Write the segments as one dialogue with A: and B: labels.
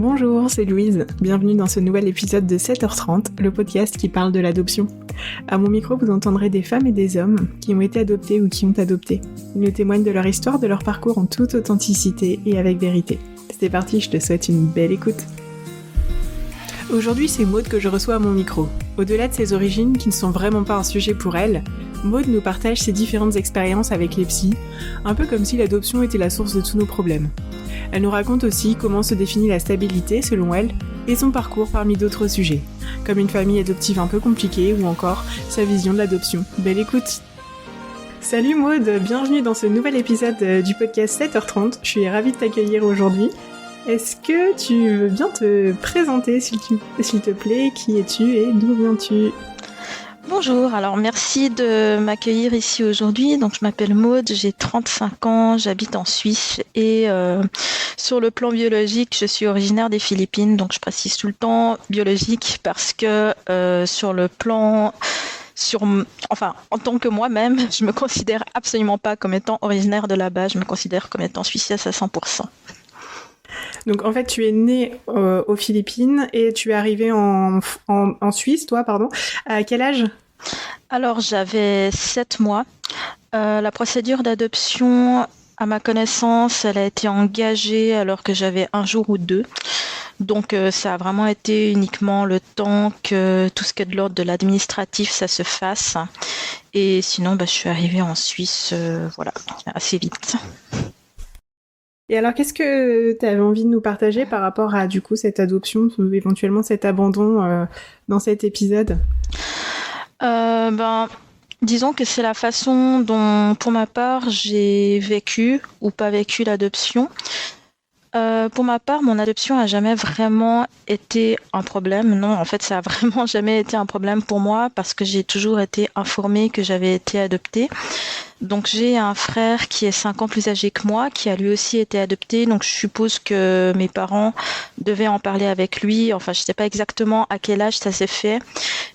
A: Bonjour, c'est Louise. Bienvenue dans ce nouvel épisode de 7h30, le podcast qui parle de l'adoption. À mon micro, vous entendrez des femmes et des hommes qui ont été adoptés ou qui ont adopté. Ils nous témoignent de leur histoire, de leur parcours en toute authenticité et avec vérité. C'est parti, je te souhaite une belle écoute. Aujourd'hui, c'est Maud que je reçois à mon micro. Au-delà de ses origines, qui ne sont vraiment pas un sujet pour elle, Maud nous partage ses différentes expériences avec les psys, un peu comme si l'adoption était la source de tous nos problèmes. Elle nous raconte aussi comment se définit la stabilité selon elle et son parcours parmi d'autres sujets, comme une famille adoptive un peu compliquée ou encore sa vision de l'adoption. Belle écoute! Salut Maud, bienvenue dans ce nouvel épisode du podcast 7h30. Je suis ravie de t'accueillir aujourd'hui. Est-ce que tu veux bien te présenter s'il te plaît? Qui es-tu et d'où viens-tu?
B: Bonjour, alors merci de m'accueillir ici aujourd'hui. Donc je m'appelle Maud, j'ai 35 ans, j'habite en Suisse et sur le plan biologique, je suis originaire des Philippines. Donc je précise tout le temps biologique parce que sur le plan en tant que moi-même, je me considère absolument pas comme étant originaire de là-bas, je me considère comme étant suissesse à 100%.
A: Donc en fait, tu es née aux Philippines et tu es arrivée en Suisse, toi, pardon. À quel âge?
B: Alors j'avais 7 mois. La procédure d'adoption, à ma connaissance, elle a été engagée alors que j'avais 1 jour ou 2. Donc ça a vraiment été uniquement le temps que tout ce qui est de l'ordre de l'administratif, ça se fasse. Et sinon, je suis arrivée en Suisse, assez vite.
A: Et alors, qu'est-ce que tu avais envie de nous partager par rapport à, du coup, cette adoption ou éventuellement cet abandon dans cet épisode?
B: Disons que c'est la façon dont, pour ma part, j'ai vécu ou pas vécu l'adoption. Pour ma part, mon adoption a jamais vraiment été un problème. Non, en fait, ça a vraiment jamais été un problème pour moi parce que j'ai toujours été informée que j'avais été adoptée. Donc j'ai un frère qui est 5 ans plus âgé que moi, qui a lui aussi été adopté. Donc je suppose que mes parents devaient en parler avec lui. Enfin, je sais pas exactement à quel âge ça s'est fait.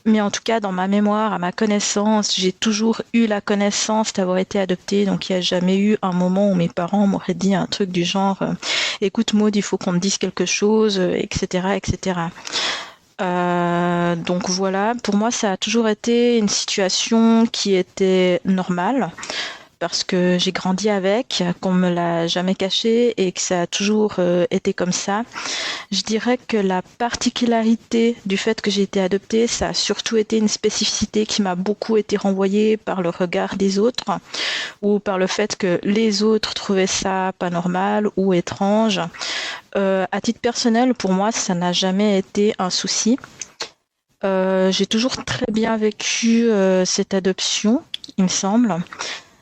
B: Mais en tout cas, dans ma mémoire, à ma connaissance, j'ai toujours eu la connaissance d'avoir été adoptée. Donc il n'y a jamais eu un moment où mes parents m'auraient dit un truc du genre « Écoute Maud, il faut qu'on te dise quelque chose, etc. etc. » Donc voilà, pour moi ça a toujours été une situation qui était normale parce que j'ai grandi avec, qu'on me l'a jamais caché et que ça a toujours été comme ça. Je dirais que la particularité du fait que j'ai été adoptée, ça a surtout été une spécificité qui m'a beaucoup été renvoyée par le regard des autres ou par le fait que les autres trouvaient ça pas normal ou étrange. À titre personnel, pour moi, ça n'a jamais été un souci. J'ai toujours très bien vécu cette adoption, il me semble,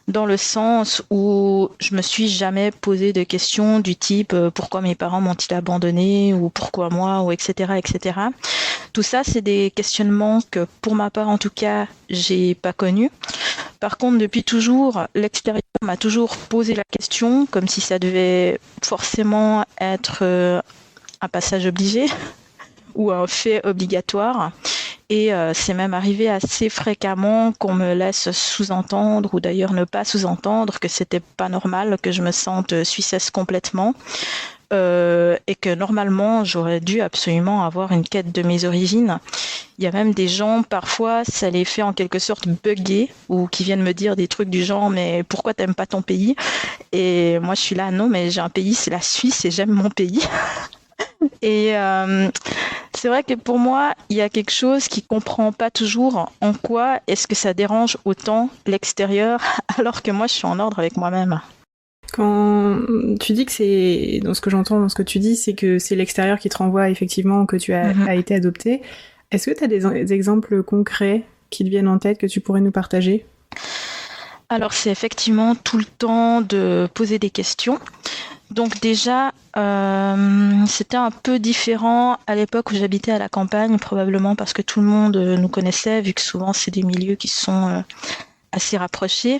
B: dans le sens où je me suis jamais posé de questions du type pourquoi mes parents m'ont-ils abandonné ou pourquoi moi ou etc. etc. Tout ça, c'est des questionnements que pour ma part en tout cas, j'ai pas connus. Par contre, depuis toujours, l'extérieur m'a toujours posé la question comme si ça devait forcément être un passage obligé ou un fait obligatoire. Et c'est même arrivé assez fréquemment qu'on me laisse sous-entendre ou d'ailleurs ne pas sous-entendre que c'était pas normal que je me sente suissesse complètement et que normalement j'aurais dû absolument avoir une quête de mes origines. Il y a même des gens, parfois, ça les fait en quelque sorte bugger ou qui viennent me dire des trucs du genre « mais pourquoi t'aimes pas ton pays ?» Et moi je suis là « non mais j'ai un pays, c'est la Suisse et j'aime mon pays ». Et c'est vrai que pour moi, il y a quelque chose qui ne comprend pas toujours en quoi est-ce que ça dérange autant l'extérieur alors que moi, je suis en ordre avec moi-même.
A: Quand tu dis que c'est... Dans ce que j'entends dans ce que tu dis, c'est que c'est l'extérieur qui te renvoie effectivement que tu as été adoptée. Est-ce que tu as des exemples concrets qui te viennent en tête que tu pourrais nous partager?
B: Alors, c'est effectivement tout le temps de poser des questions. Donc déjà, c'était un peu différent à l'époque où j'habitais à la campagne, probablement parce que tout le monde nous connaissait, vu que souvent c'est des milieux qui sont assez rapprochés.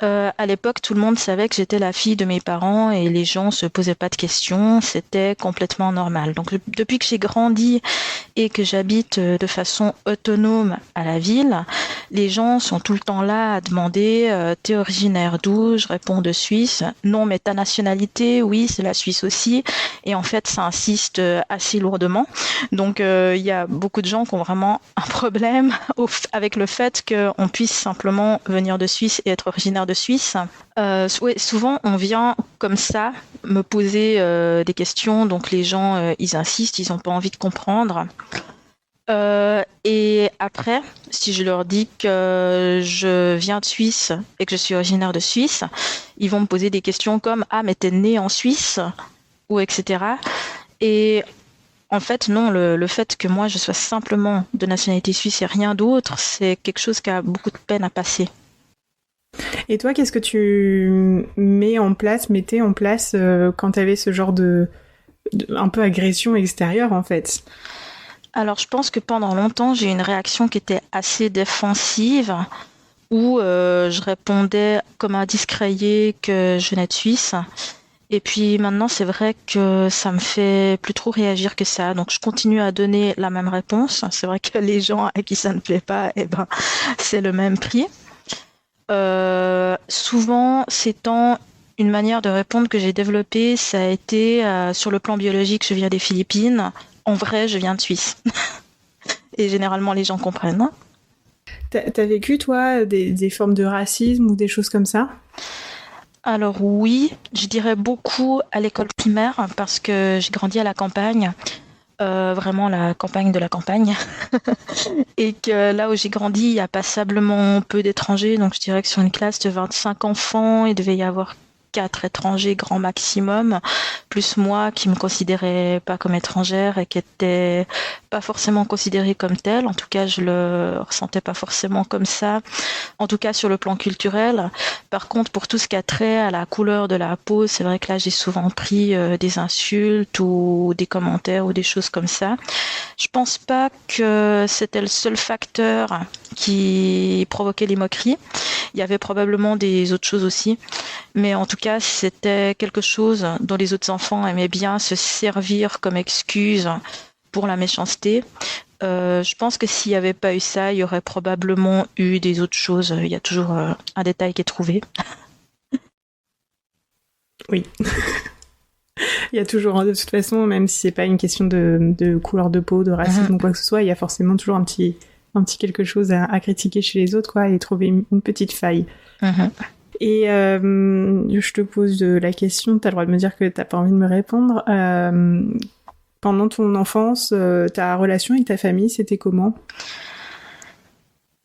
B: À l'époque, tout le monde savait que j'étais la fille de mes parents et les gens se posaient pas de questions, c'était complètement normal. Donc depuis que j'ai grandi et que j'habite de façon autonome à la ville, les gens sont tout le temps là à demander « T'es originaire d'où ?» Je réponds de Suisse. « Non, mais ta nationalité, oui, c'est la Suisse aussi. » Et en fait, ça insiste assez lourdement. Donc, il y a beaucoup de gens qui ont vraiment un problème avec le fait qu'on puisse simplement venir de Suisse et être originaire de Suisse. Ouais, souvent, on vient comme ça me poser des questions. Donc, les gens, ils insistent, ils n'ont pas envie de comprendre. Et après, si je leur dis que je viens de Suisse et que je suis originaire de Suisse, ils vont me poser des questions comme « Ah, mais t'es né en Suisse ?» ou etc. Et en fait, non, le fait que moi, je sois simplement de nationalité suisse et rien d'autre, c'est quelque chose qui a beaucoup de peine à passer.
A: Et toi, qu'est-ce que tu mettais en place quand tu avais ce genre de un peu agression extérieure, en fait?
B: Alors, je pense que pendant longtemps, j'ai eu une réaction qui était assez défensive, où je répondais comme un discréé que je venais de Suisse. Et puis maintenant, c'est vrai que ça me fait plus trop réagir que ça. Donc, je continue à donner la même réponse. C'est vrai que les gens à qui ça ne plaît pas, eh ben, c'est le même prix. Souvent, c'est une manière de répondre que j'ai développée, ça a été sur le plan biologique, je viens des Philippines. En vrai, je viens de Suisse. Et généralement, les gens comprennent.
A: T'as vécu, toi, des formes de racisme ou des choses comme ça?
B: Alors oui, je dirais beaucoup à l'école primaire parce que j'ai grandi à la campagne. Vraiment la campagne de la campagne. Et que là où j'ai grandi, il y a passablement peu d'étrangers. Donc je dirais que sur une classe de 25 enfants, il devait y avoir 4 étrangers grand maximum, plus moi qui me considérais pas comme étrangère et qui était pas forcément considérée comme telle. En tout cas, je le ressentais pas forcément comme ça. En tout cas, sur le plan culturel. Par contre, pour tout ce qui a trait à la couleur de la peau, c'est vrai que là, j'ai souvent pris des insultes ou des commentaires ou des choses comme ça. Je pense pas que c'était le seul facteur qui provoquait les moqueries. Il y avait probablement des autres choses aussi. Mais en tout cas, c'était quelque chose dont les autres enfants aimaient bien se servir comme excuse pour la méchanceté. Je pense que s'il n'y avait pas eu ça, il y aurait probablement eu des autres choses. Il y a toujours un détail qui est trouvé.
A: Oui. Il y a toujours, de toute façon, même si c'est pas une question de couleur de peau, de racisme ou quoi que ce soit, il y a forcément toujours un petit quelque chose à critiquer chez les autres, quoi, et trouver une petite faille. Et je te pose la question, t'as le droit de me dire que t'as pas envie de me répondre. Pendant ton enfance, ta relation avec ta famille, c'était comment ?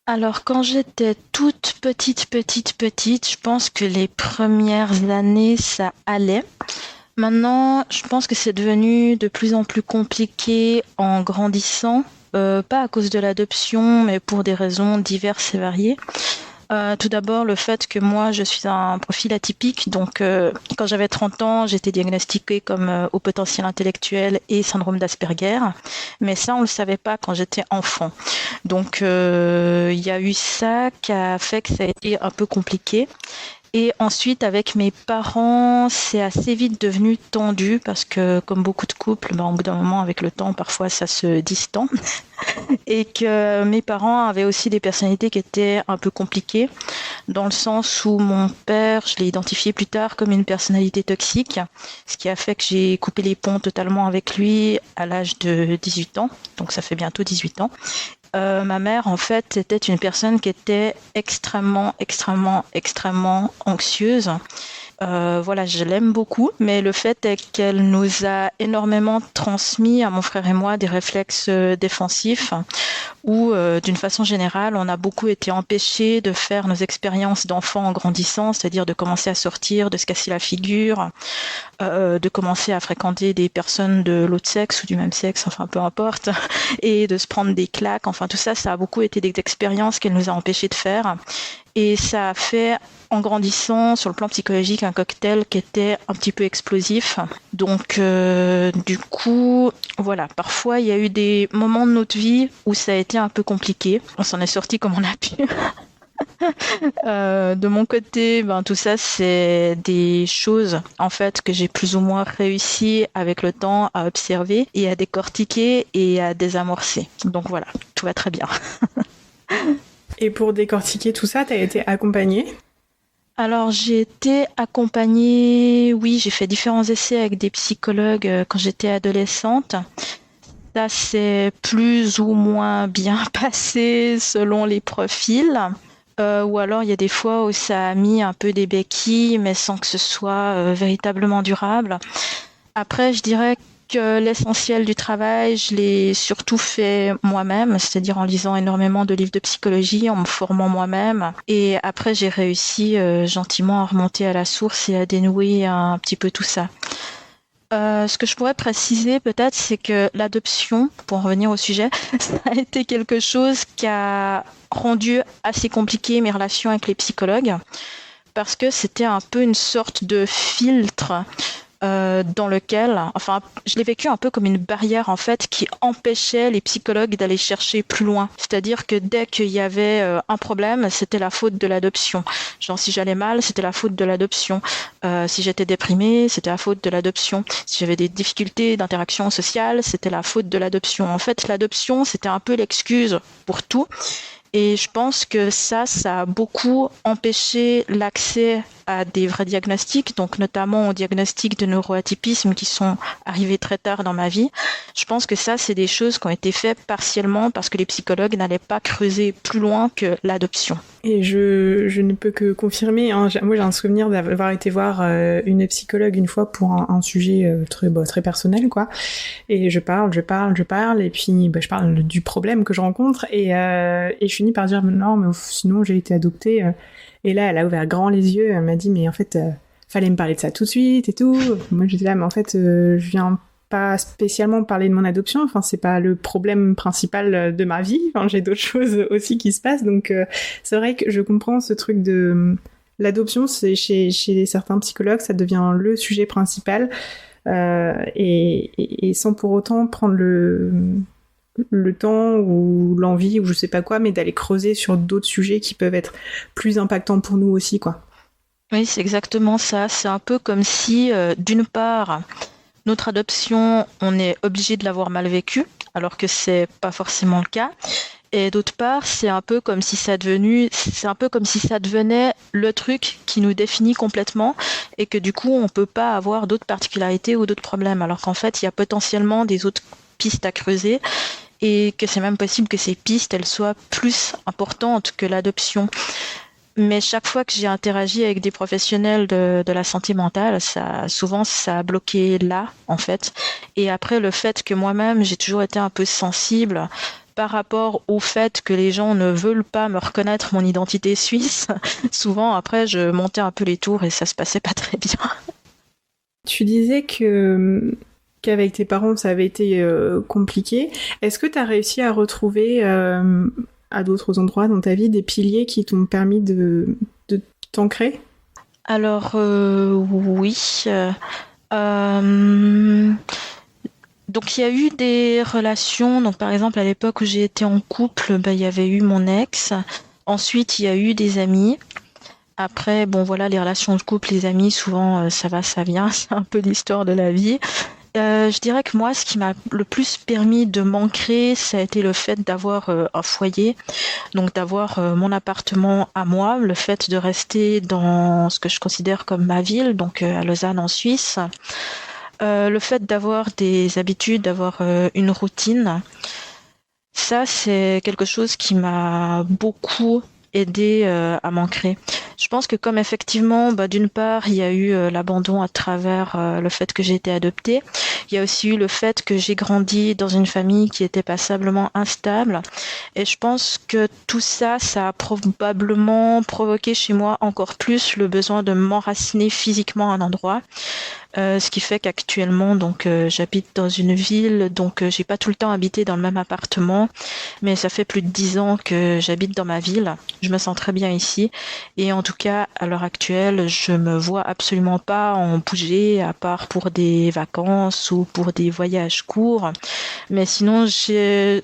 B: Alors, quand j'étais toute petite, je pense que les premières années, ça allait. Maintenant, je pense que c'est devenu de plus en plus compliqué en grandissant, pas à cause de l'adoption, mais pour des raisons diverses et variées. Tout d'abord, le fait que moi, je suis un profil atypique. Donc, quand j'avais 30 ans, j'étais diagnostiquée comme haut potentiel intellectuel et syndrome d'Asperger. Mais ça, on ne le savait pas quand j'étais enfant. Donc, il y a eu ça qui a fait que ça a été un peu compliqué. Et ensuite, avec mes parents, c'est assez vite devenu tendu parce que, comme beaucoup de couples, au bout d'un moment, avec le temps, parfois, ça se distend. Et que mes parents avaient aussi des personnalités qui étaient un peu compliquées, dans le sens où mon père, je l'ai identifié plus tard comme une personnalité toxique, ce qui a fait que j'ai coupé les ponts totalement avec lui à l'âge de 18 ans, donc ça fait bientôt 18 ans. Ma mère, en fait, était une personne qui était extrêmement anxieuse. Voilà, je l'aime beaucoup, mais le fait est qu'elle nous a énormément transmis à mon frère et moi des réflexes défensifs où, d'une façon générale, on a beaucoup été empêchés de faire nos expériences d'enfants en grandissant, c'est-à-dire de commencer à sortir, de se casser la figure, de commencer à fréquenter des personnes de l'autre sexe ou du même sexe, enfin peu importe, et de se prendre des claques. Enfin, tout ça, ça a beaucoup été des expériences qu'elle nous a empêchés de faire. Et ça a fait, en grandissant, sur le plan psychologique, un cocktail qui était un petit peu explosif. Donc, du coup, voilà, parfois, il y a eu des moments de notre vie où ça a été un peu compliqué. On s'en est sorti comme on a pu. De mon côté, tout ça, c'est des choses, en fait, que j'ai plus ou moins réussi avec le temps à observer et à décortiquer et à désamorcer. Donc voilà, tout va très bien.
A: Et pour décortiquer tout ça, tu as été accompagnée?
B: Alors, j'ai été accompagnée, oui, j'ai fait différents essais avec des psychologues quand j'étais adolescente. Ça s'est plus ou moins bien passé selon les profils. Ou alors, il y a des fois où ça a mis un peu des béquilles, mais sans que ce soit véritablement durable. Après, je dirais que l'essentiel du travail, je l'ai surtout fait moi-même, c'est-à-dire en lisant énormément de livres de psychologie, en me formant moi-même. Et après, j'ai réussi gentiment à remonter à la source et à dénouer un petit peu tout ça. Ce que je pourrais préciser peut-être, c'est que l'adoption, pour en revenir au sujet, ça a été quelque chose qui a rendu assez compliqué mes relations avec les psychologues, parce que c'était un peu une sorte de filtre dans lequel, enfin, je l'ai vécu un peu comme une barrière en fait qui empêchait les psychologues d'aller chercher plus loin. C'est-à-dire que dès qu'il y avait un problème, c'était la faute de l'adoption. Genre si j'allais mal, c'était la faute de l'adoption. Si j'étais déprimée, c'était la faute de l'adoption. Si j'avais des difficultés d'interaction sociale, c'était la faute de l'adoption. En fait, l'adoption, c'était un peu l'excuse pour tout. Et je pense que ça a beaucoup empêché l'accès à des vrais diagnostics, donc notamment aux diagnostics de neuroatypisme qui sont arrivés très tard dans ma vie. Je pense que ça, c'est des choses qui ont été faites partiellement parce que les psychologues n'allaient pas creuser plus loin que l'adoption.
A: Et je ne peux que confirmer, hein, moi j'ai un souvenir d'avoir été voir une psychologue une fois pour un sujet très personnel, quoi. Et je parle, et puis je parle du problème que je rencontre, et je finis par dire non, mais sinon j'ai été adoptée. Et là, elle a ouvert grand les yeux, elle m'a dit mais en fait, fallait me parler de ça tout de suite et tout. Moi j'étais là, mais en fait, je viens pas spécialement parler de mon adoption, enfin c'est pas le problème principal de ma vie, enfin j'ai d'autres choses aussi qui se passent, donc c'est vrai que je comprends ce truc de l'adoption, c'est chez certains psychologues ça devient le sujet principal, et sans pour autant prendre le temps ou l'envie ou je sais pas quoi, mais d'aller creuser sur d'autres sujets qui peuvent être plus impactants pour nous aussi, quoi.
B: Oui, c'est exactement ça, c'est un peu comme si d'une part notre adoption, on est obligé de l'avoir mal vécue, alors que c'est pas forcément le cas. Et d'autre part, c'est un peu comme si ça devenait le truc qui nous définit complètement et que du coup, on peut pas avoir d'autres particularités ou d'autres problèmes, alors qu'en fait, il y a potentiellement des autres pistes à creuser et que c'est même possible que ces pistes, elles soient plus importantes que l'adoption. Mais chaque fois que j'ai interagi avec des professionnels de la santé mentale, ça a bloqué là, en fait. Et après, le fait que moi-même, j'ai toujours été un peu sensible par rapport au fait que les gens ne veulent pas me reconnaître mon identité suisse, souvent, après, je montais un peu les tours et ça se passait pas très bien.
A: Tu disais qu'avec tes parents, ça avait été compliqué. Est-ce que tu as réussi à retrouver à d'autres endroits dans ta vie des piliers qui t'ont permis de t'ancrer?
B: Alors oui. Donc il y a eu des relations. Donc par exemple à l'époque où j'ai été en couple, il y avait eu mon ex. Ensuite il y a eu des amis. Après bon voilà, les relations de couple, les amis, souvent ça va, ça vient. C'est un peu l'histoire de la vie. Je dirais que moi, ce qui m'a le plus permis de m'ancrer, ça a été le fait d'avoir un foyer, donc d'avoir mon appartement à moi, le fait de rester dans ce que je considère comme ma ville, donc à Lausanne en Suisse, le fait d'avoir des habitudes, d'avoir une routine. Ça, c'est quelque chose qui m'a beaucoup aidé à m'ancrer. Je pense que comme effectivement, d'une part, il y a eu l'abandon à travers le fait que j'ai été adoptée, il y a aussi eu le fait que j'ai grandi dans une famille qui était passablement instable. Et je pense que tout ça, ça a probablement provoqué chez moi encore plus le besoin de m'enraciner physiquement à un endroit. Ce qui fait qu'actuellement, donc, j'habite dans une ville, donc j'ai pas tout le temps habité dans le même appartement, mais ça fait plus de 10 ans que j'habite dans ma ville. Je me sens très bien ici, et en tout tout cas, à l'heure actuelle, je me vois absolument pas en bouger, à part pour des vacances ou pour des voyages courts. Mais sinon, s'il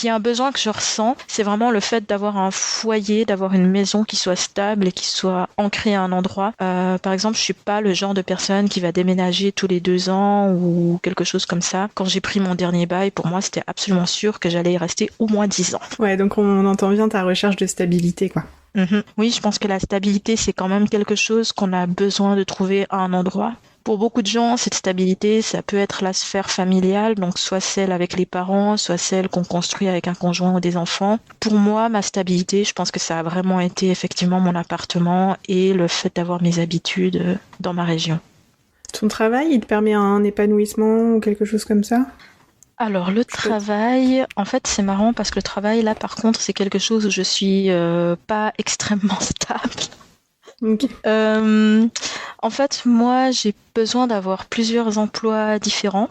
B: y a un besoin que je ressens, c'est vraiment le fait d'avoir un foyer, d'avoir une maison qui soit stable et qui soit ancrée à un endroit. Par exemple, je suis pas le genre de personne qui va déménager tous les 2 ans ou quelque chose comme ça. Quand j'ai pris mon dernier bail, pour moi, c'était absolument sûr que j'allais y rester au moins 10 ans.
A: Ouais, donc on entend bien ta recherche de stabilité, quoi.
B: Oui, je pense que la stabilité, c'est quand même quelque chose qu'on a besoin de trouver à un endroit. Pour beaucoup de gens, cette stabilité, ça peut être la sphère familiale, donc soit celle avec les parents, soit celle qu'on construit avec un conjoint ou des enfants. Pour moi, ma stabilité, je pense que ça a vraiment été effectivement mon appartement et le fait d'avoir mes habitudes dans ma région.
A: Ton travail, il te permet un épanouissement ou quelque chose comme ça ?
B: Alors le travail, en fait c'est marrant parce que le travail là par contre c'est quelque chose où je suis pas extrêmement stable.
A: Okay.
B: En fait moi j'ai besoin d'avoir plusieurs emplois différents.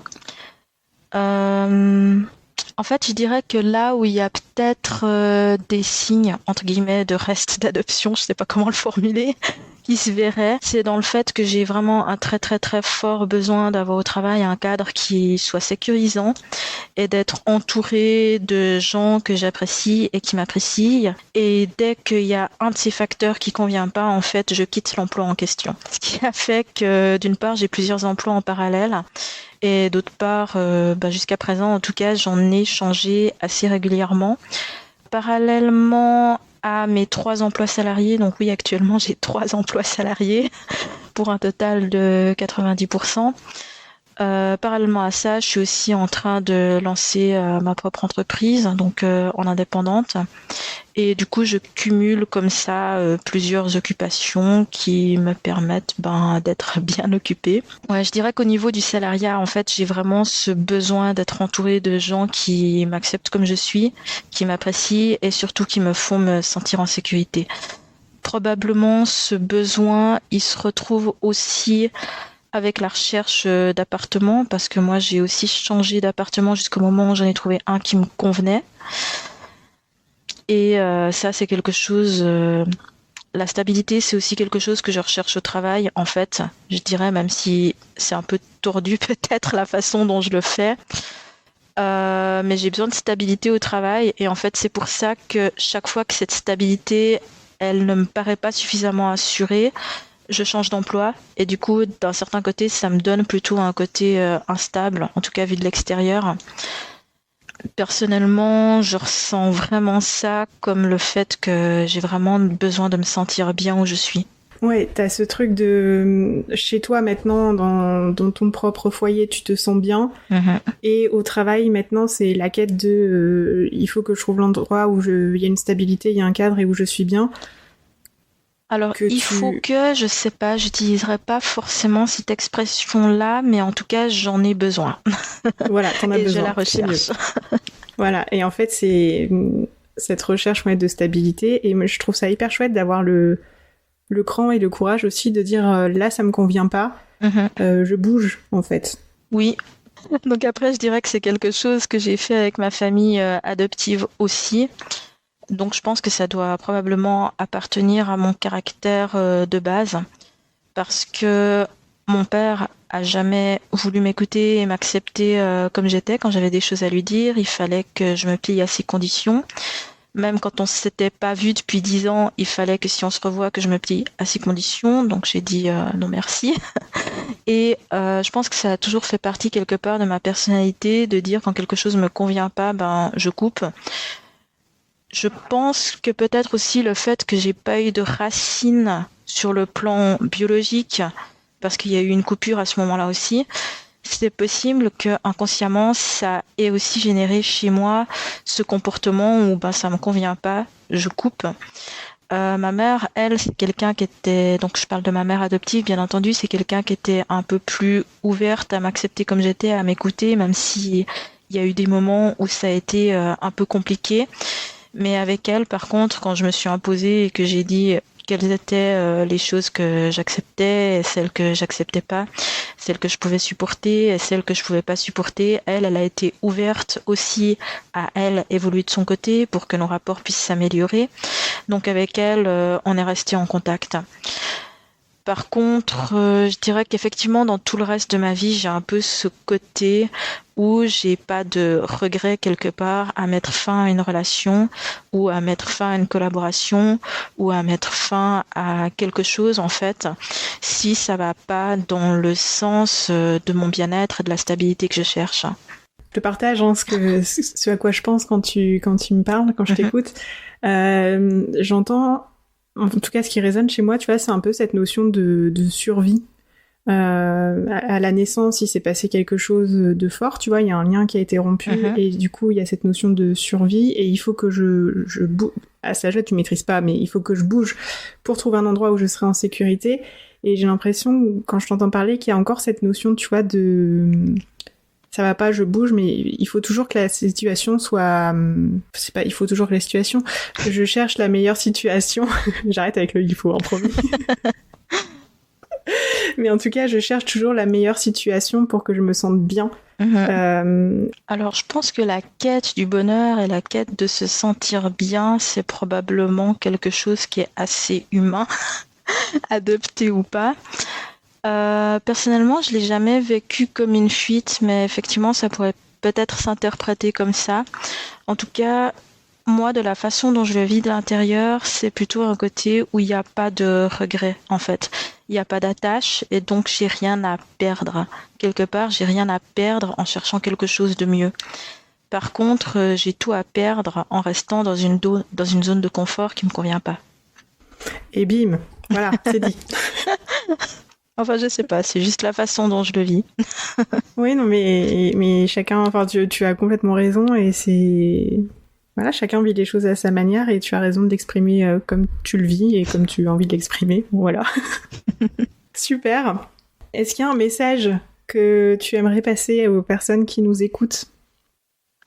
B: En fait je dirais que là où il y a peut-être des signes entre guillemets de reste d'adoption, je sais pas comment le formuler, qui se verrait, c'est dans le fait que j'ai vraiment un très très très fort besoin d'avoir au travail un cadre qui soit sécurisant et d'être entourée de gens que j'apprécie et qui m'apprécient. Et dès qu'il y a un de ces facteurs qui convient pas, en fait, je quitte l'emploi en question. Ce qui a fait que d'une part, j'ai plusieurs emplois en parallèle et d'autre part, jusqu'à présent, en tout cas, j'en ai changé assez régulièrement. Parallèlement à mes 3 emplois salariés, donc oui, actuellement j'ai 3 emplois salariés pour un total de 90%. Parallèlement à ça, je suis aussi en train de lancer ma propre entreprise, donc en indépendante. Et du coup, je cumule comme ça plusieurs occupations qui me permettent d'être bien occupée. Ouais, je dirais qu'au niveau du salariat, en fait, j'ai vraiment ce besoin d'être entourée de gens qui m'acceptent comme je suis, qui m'apprécient et surtout qui me font me sentir en sécurité. Probablement, ce besoin, il se retrouve aussi avec la recherche d'appartement, parce que moi j'ai aussi changé d'appartement jusqu'au moment où j'en ai trouvé un qui me convenait. Et ça c'est quelque chose, la stabilité c'est aussi quelque chose que je recherche au travail en fait, je dirais, même si c'est un peu tordu peut-être la façon dont je le fais. Mais j'ai besoin de stabilité au travail et en fait c'est pour ça que chaque fois que cette stabilité elle ne me paraît pas suffisamment assurée, je change d'emploi et du coup d'un certain côté ça me donne plutôt un côté instable, en tout cas vu de l'extérieur. Personnellement je ressens vraiment ça comme le fait que j'ai vraiment besoin de me sentir bien où je suis.
A: Ouais, t'as ce truc de chez toi maintenant, dans ton propre foyer, tu te sens bien. Et au travail maintenant, c'est la quête de il faut que je trouve l'endroit où il y a une stabilité, il y a un cadre et où je suis bien.
B: Alors, faut que, je sais pas, j'utiliserai pas forcément cette expression-là, mais en tout cas, j'en ai besoin.
A: Voilà, t'en as
B: et
A: besoin.
B: Je la recherche.
A: Voilà, et en fait, c'est cette recherche de stabilité, et je trouve ça hyper chouette d'avoir le cran et le courage aussi de dire là, ça me convient pas, je bouge, en fait.
B: Oui. Donc après, je dirais que c'est quelque chose que j'ai fait avec ma famille adoptive aussi. Donc je pense que ça doit probablement appartenir à mon caractère de base, parce que mon père a jamais voulu m'écouter et m'accepter comme j'étais. Quand j'avais des choses à lui dire, il fallait que je me plie à ses conditions. Même quand on s'était pas vu depuis 10 ans, il fallait que si on se revoit, que je me plie à ses conditions. Donc j'ai dit non merci. Et je pense que ça a toujours fait partie quelque part de ma personnalité, de dire quand quelque chose me convient pas, je coupe. Je pense que peut-être aussi le fait que j'ai pas eu de racines sur le plan biologique, parce qu'il y a eu une coupure à ce moment-là aussi, c'est possible que inconsciemment ça ait aussi généré chez moi ce comportement où ça me convient pas, je coupe. Ma mère, elle, c'est quelqu'un qui était, donc je parle de ma mère adoptive, bien entendu, c'est quelqu'un qui était un peu plus ouverte à m'accepter comme j'étais, à m'écouter, même si il y a eu des moments où ça a été un peu compliqué. Mais avec elle, par contre, quand je me suis imposée et que j'ai dit quelles étaient les choses que j'acceptais et celles que j'acceptais pas, celles que je pouvais supporter et celles que je pouvais pas supporter. Elle a été ouverte aussi à elle évoluer de son côté pour que nos rapports puissent s'améliorer. Donc avec elle, on est resté en contact. Par contre, je dirais qu'effectivement, dans tout le reste de ma vie, j'ai un peu ce côté où j'ai pas de regret quelque part à mettre fin à une relation ou à mettre fin à une collaboration ou à mettre fin à quelque chose, en fait, si ça va pas dans le sens de mon bien-être et de la stabilité que je cherche.
A: Je te partage ce à quoi je pense quand tu me parles, quand je t'écoute. J'entends... En tout cas, ce qui résonne chez moi, tu vois, c'est un peu cette notion de survie. À la naissance, il s'est passé quelque chose de fort, tu vois, il y a un lien qui a été rompu, et du coup, il y a cette notion de survie, et il faut que je bouge. À cet âge-là, tu maîtrises pas, mais il faut que je bouge pour trouver un endroit où je serai en sécurité. Et j'ai l'impression, quand je t'entends parler, qu'il y a encore cette notion, tu vois, de... Ça va pas, je bouge, mais il faut toujours que la situation soit... C'est pas, il faut toujours que la situation... Que je cherche la meilleure situation. J'arrête avec le il faut en premier. Mais en tout cas, je cherche toujours la meilleure situation pour que je me sente bien.
B: Alors, je pense que la quête du bonheur et la quête de se sentir bien, c'est probablement quelque chose qui est assez humain, adopté ou pas. Personnellement, je l'ai jamais vécu comme une fuite, mais effectivement, ça pourrait peut-être s'interpréter comme ça. En tout cas, moi, de la façon dont je le vis de l'intérieur, c'est plutôt un côté où il n'y a pas de regret, en fait. Il n'y a pas d'attache, et donc j'ai rien à perdre. Quelque part, j'ai rien à perdre en cherchant quelque chose de mieux. Par contre, j'ai tout à perdre en restant dans une zone de confort qui me convient pas.
A: Et bim, voilà, c'est dit.
B: Enfin, je sais pas, c'est juste la façon dont je le vis.
A: Oui, non, mais chacun, enfin, tu as complètement raison, et c'est... Voilà, chacun vit les choses à sa manière, et tu as raison de l'exprimer comme tu le vis et comme tu as envie de l'exprimer. Voilà. Super. Est-ce qu'il y a un message que tu aimerais passer aux personnes qui nous écoutent ?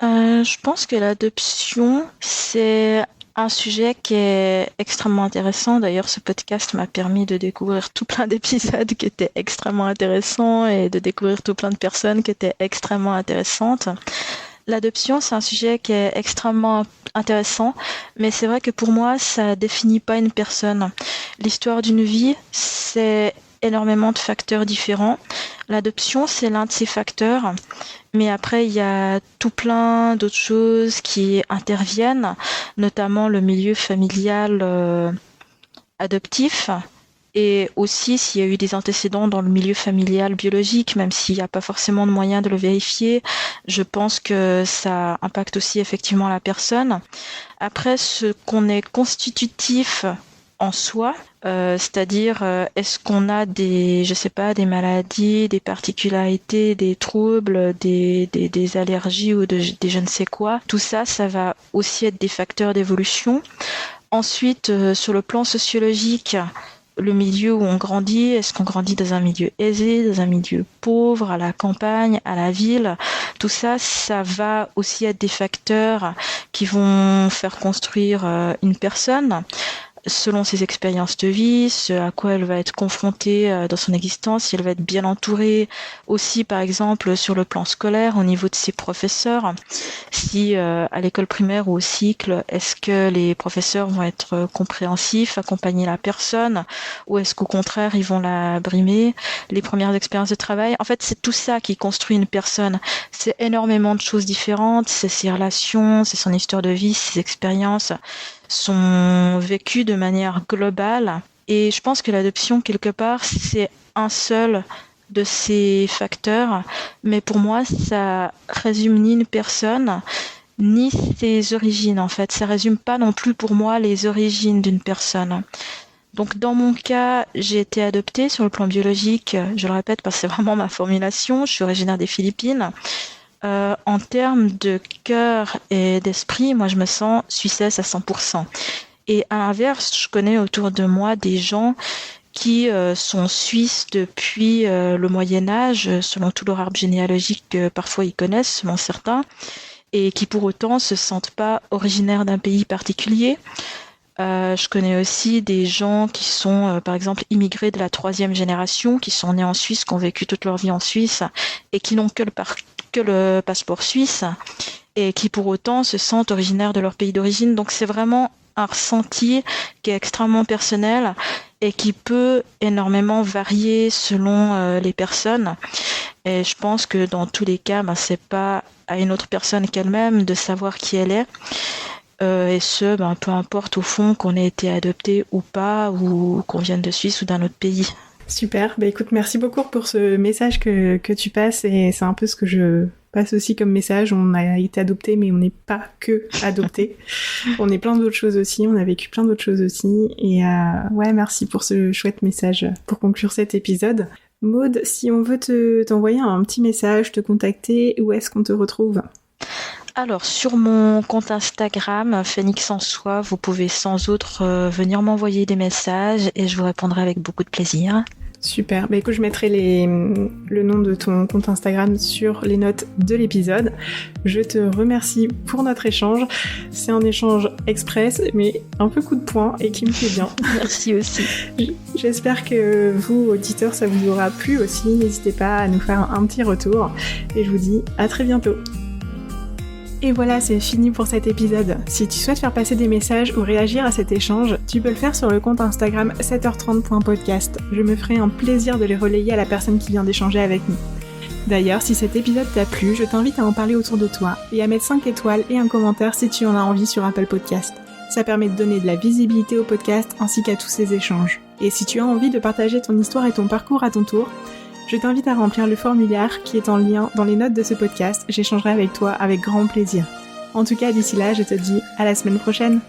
B: Je pense que l'adoption, c'est un sujet qui est extrêmement intéressant. D'ailleurs, ce podcast m'a permis de découvrir tout plein d'épisodes qui étaient extrêmement intéressants et de découvrir tout plein de personnes qui étaient extrêmement intéressantes. L'adoption, c'est un sujet qui est extrêmement intéressant, mais c'est vrai que pour moi, ça définit pas une personne. L'histoire d'une vie, c'est énormément de facteurs différents. L'adoption, c'est l'un de ces facteurs, mais après, il y a tout plein d'autres choses qui interviennent, notamment le milieu familial adoptif, et aussi s'il y a eu des antécédents dans le milieu familial biologique, même s'il n'y a pas forcément de moyen de le vérifier, je pense que ça impacte aussi effectivement la personne. Après, ce qu'on est constitutif en soi, c'est-à-dire est-ce qu'on a des maladies, des particularités, des troubles, des allergies ou des je ne sais quoi. Tout ça, ça va aussi être des facteurs d'évolution. Ensuite, sur le plan sociologique, le milieu où on grandit, est-ce qu'on grandit dans un milieu aisé, dans un milieu pauvre, à la campagne, à la ville, tout ça, ça va aussi être des facteurs qui vont faire construire une personne selon ses expériences de vie, ce à quoi elle va être confrontée dans son existence, si elle va être bien entourée, aussi par exemple sur le plan scolaire, au niveau de ses professeurs, si à l'école primaire ou au cycle, est-ce que les professeurs vont être compréhensifs, accompagner la personne, ou est-ce qu'au contraire ils vont la brimer, les premières expériences de travail, en fait c'est tout ça qui construit une personne, c'est énormément de choses différentes, c'est ses relations, c'est son histoire de vie, ses expériences, sont vécues de manière globale. Et je pense que l'adoption, quelque part, c'est un seul de ces facteurs. Mais pour moi, ça résume ni une personne, ni ses origines, en fait. Ça résume pas non plus pour moi les origines d'une personne. Donc, dans mon cas, j'ai été adoptée sur le plan biologique. Je le répète parce que c'est vraiment ma formulation. Je suis originaire des Philippines. En termes de cœur et d'esprit, moi je me sens suissesse à 100%. Et à l'inverse, je connais autour de moi des gens qui sont suisses depuis le Moyen-Âge, selon tout leur arbre généalogique que parfois ils connaissent, selon certains, et qui pour autant se sentent pas originaires d'un pays particulier. Je connais aussi des gens qui sont, par exemple, immigrés de la 3e génération, qui sont nés en Suisse, qui ont vécu toute leur vie en Suisse et qui n'ont que le passeport suisse et qui pour autant se sentent originaires de leur pays d'origine. Donc c'est vraiment un ressenti qui est extrêmement personnel et qui peut énormément varier selon les personnes. Et je pense que dans tous les cas, c'est pas à une autre personne qu'elle-même de savoir qui elle est. Et ce, peu importe au fond qu'on ait été adopté ou pas, ou qu'on vienne de Suisse ou d'un autre pays.
A: Super, écoute, merci beaucoup pour ce message que tu passes, et c'est un peu ce que je passe aussi comme message. On a été adopté, mais on n'est pas que adopté. On est plein d'autres choses aussi, on a vécu plein d'autres choses aussi, et merci pour ce chouette message pour conclure cet épisode. Maud, si on veut t'envoyer un petit message, te contacter, où est-ce qu'on te retrouve ?
B: Alors, sur mon compte Instagram, Phénix en Soi, vous pouvez sans autre venir m'envoyer des messages et je vous répondrai avec beaucoup de plaisir.
A: Super, écoute, je mettrai le nom de ton compte Instagram sur les notes de l'épisode. Je te remercie pour notre échange. C'est un échange express, mais un peu coup de poing et qui me fait bien.
B: Merci aussi.
A: J'espère que vous, auditeurs, ça vous aura plu aussi. N'hésitez pas à nous faire un petit retour. Et je vous dis à très bientôt. Et voilà, c'est fini pour cet épisode. Si tu souhaites faire passer des messages ou réagir à cet échange, tu peux le faire sur le compte Instagram 7h30.podcast. Je me ferai un plaisir de les relayer à la personne qui vient d'échanger avec nous. D'ailleurs, si cet épisode t'a plu, je t'invite à en parler autour de toi et à mettre 5 étoiles et un commentaire si tu en as envie sur Apple Podcast. Ça permet de donner de la visibilité au podcast ainsi qu'à tous ces échanges. Et si tu as envie de partager ton histoire et ton parcours à ton tour, je t'invite à remplir le formulaire qui est en lien dans les notes de ce podcast. J'échangerai avec toi avec grand plaisir. En tout cas, d'ici là, je te dis à la semaine prochaine.